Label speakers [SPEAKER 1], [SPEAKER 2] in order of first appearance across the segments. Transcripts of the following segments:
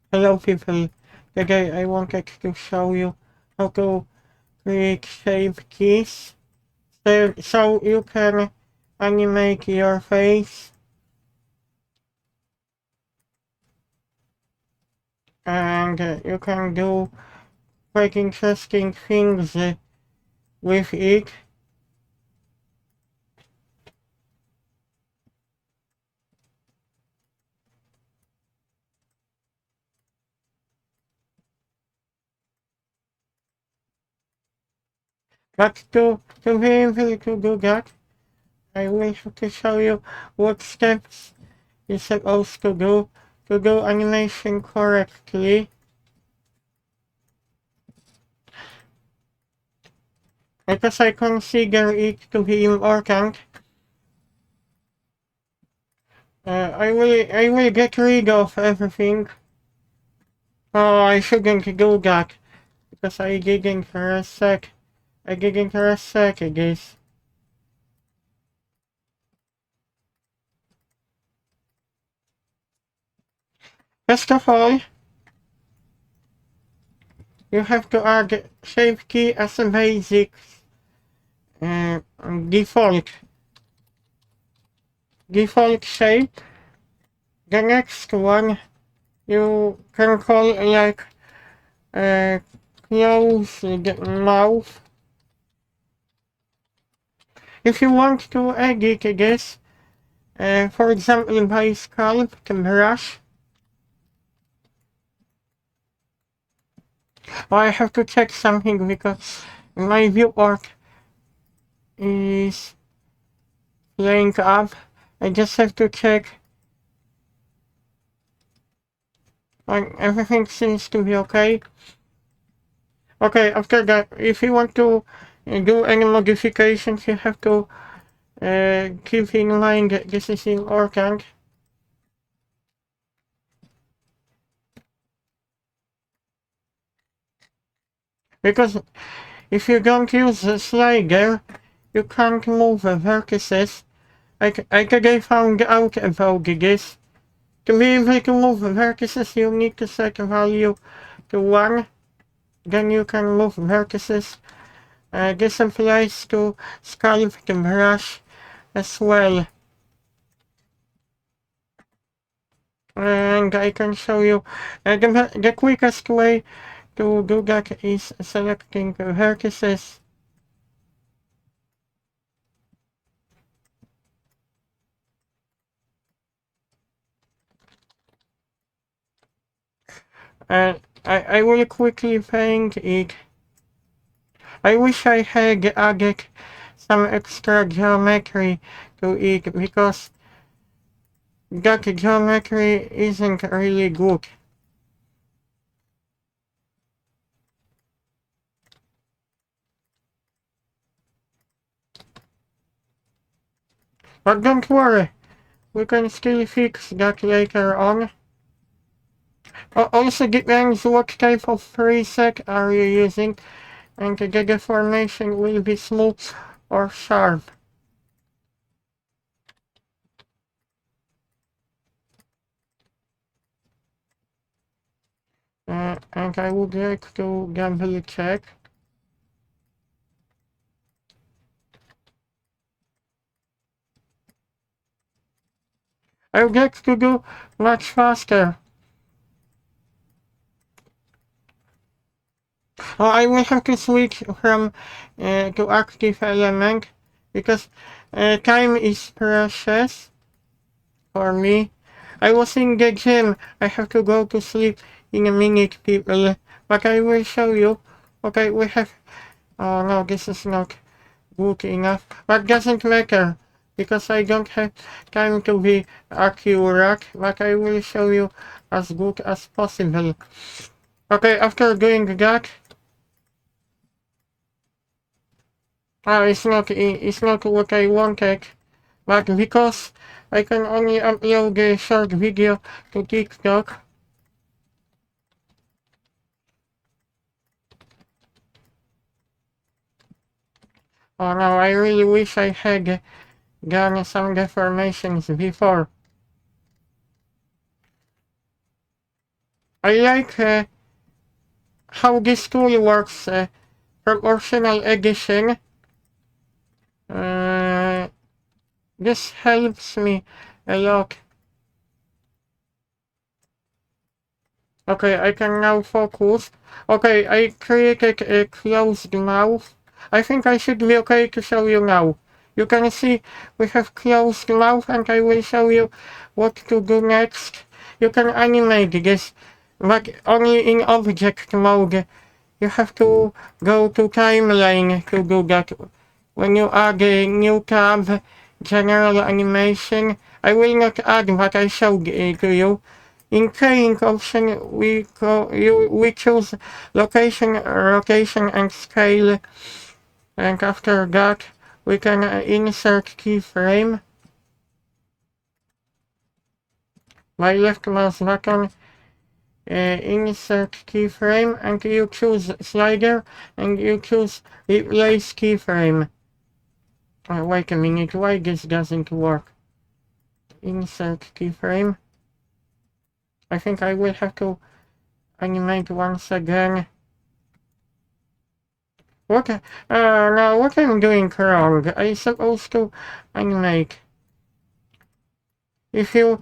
[SPEAKER 1] Hello people, today I wanted to show you how to create shape keys so you can animate your face and you can do quite interesting things with it. But to be able to do that, I will have to show you what steps you're supposed to do animation correctly. Because I consider it to be important, I will get rid of everything. Oh, I shouldn't do that because I didn't reset this. First of all, you have to add shape key as a basic uh, default default shape. The next one you can call like uh, close the mouth. If you want to edit this, for example by scalp to brush, I have to check something because my viewport is playing up. I just have to check and everything seems to be okay. Okay, after that, if you want to do any modifications, you have to keep in mind that this is in organ. Because if you don't use the slider, you can't move the vertices. I found out about this. To be able to move the vertices, you need to set a value to 1. Then you can move vertices. This applies to scalp the brush as well. And I can show you the quickest way to do that is selecting the vertices. I will quickly paint it. I wish I had added some extra geometry to it because that geometry isn't really good. But don't worry, we can still fix that later on. Also depends what type of preset are you using and the deformation will be smooth or sharp. And I would like to double check. I would like to do much faster. I will have to switch from to active element because time is precious for me. I was in the gym. I have to go to sleep in a minute, people. But I will show you. Okay, we have. Oh no, this is not good enough. But doesn't matter because I don't have time to be accurate. But I will show you as good as possible. Okay, after doing that. It's not what I wanted, but because I can only upload a short video to TikTok. Oh no, I really wish I had done some deformations before. I like how this tool works, proportional addition. Uh, this helps me a lot. Okay, I can now focus. Okay, I created a closed mouth. I think I should be okay to show you now. You can see we have closed mouth and I will show you what to do next. You can animate this, but only in object mode. You have to go to timeline to do that. When you add a new tab, general animation, I will not add what I showed to you. In training option, we choose location, rotation and scale, and after that we can insert keyframe by left mouse button, insert keyframe, and you choose slider and you choose replace keyframe. Wait a minute, why this doesn't work? Insert keyframe. I think I will have to animate once again. What? Now what I'm doing wrong? I'm supposed to animate. If you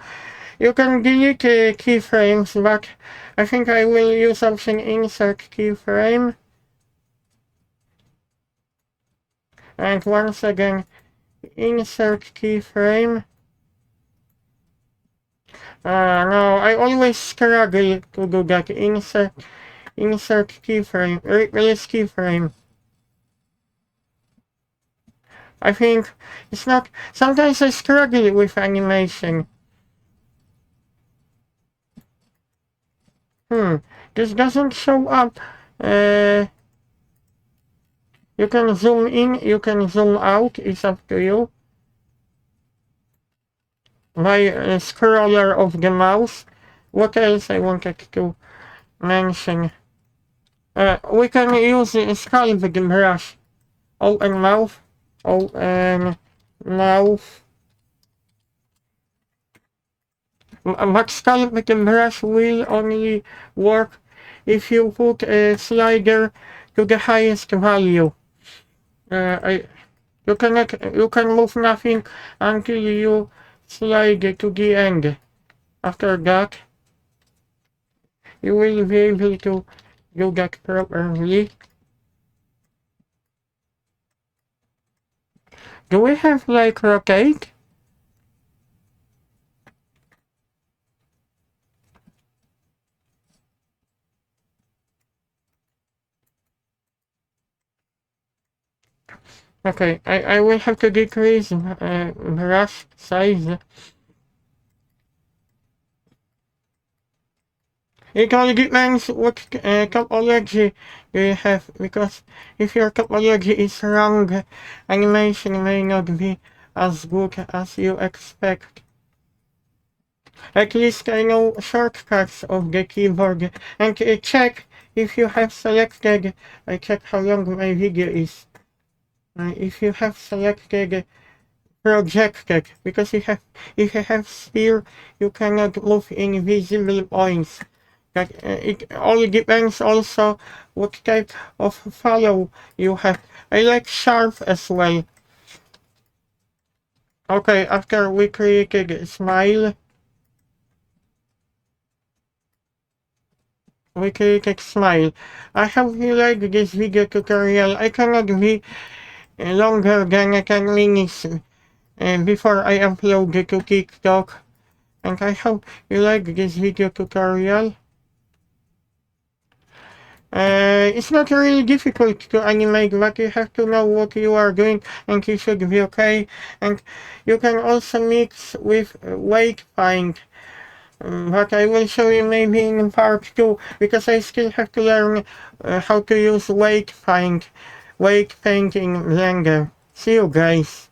[SPEAKER 1] can delete keyframes, but I think I will use option insert keyframe. And once again, insert keyframe. No, I always struggle to do that. Insert keyframe, replace keyframe. I think it's not, sometimes I struggle with animation. This doesn't show up. You can zoom in, you can zoom out, it's up to you. My scroller of the mouse. What else I wanted to mention? We can use the sculpting brush. Open mouth. Open mouth. But sculpting brush will only work if you put a slider to the highest value. You can move nothing until you slide to the end. After that, you will be able to do that properly. Do we have like rotate? Okay, I will have to decrease brush size. It all depends what topology you have, because if your topology is wrong, animation may not be as good as you expect. At least I know shortcuts of the keyboard, and check if you have selected, I check how long my video is. If you have selected projected, because if you have sphere, you cannot move invisible points. That it all depends also what type of follow you have. I like sharp as well. Okay, after we created a smile, we created smile. I hope you like this video tutorial. I cannot be longer than 10 minutes before I upload it to TikTok. And I hope you like this video tutorial. It's not really difficult to animate, but you have to know what you are doing and you should be okay. And you can also mix with weight paint. But I will show you maybe in part 2, because I still have to learn how to use weight paint in Blender. See you guys.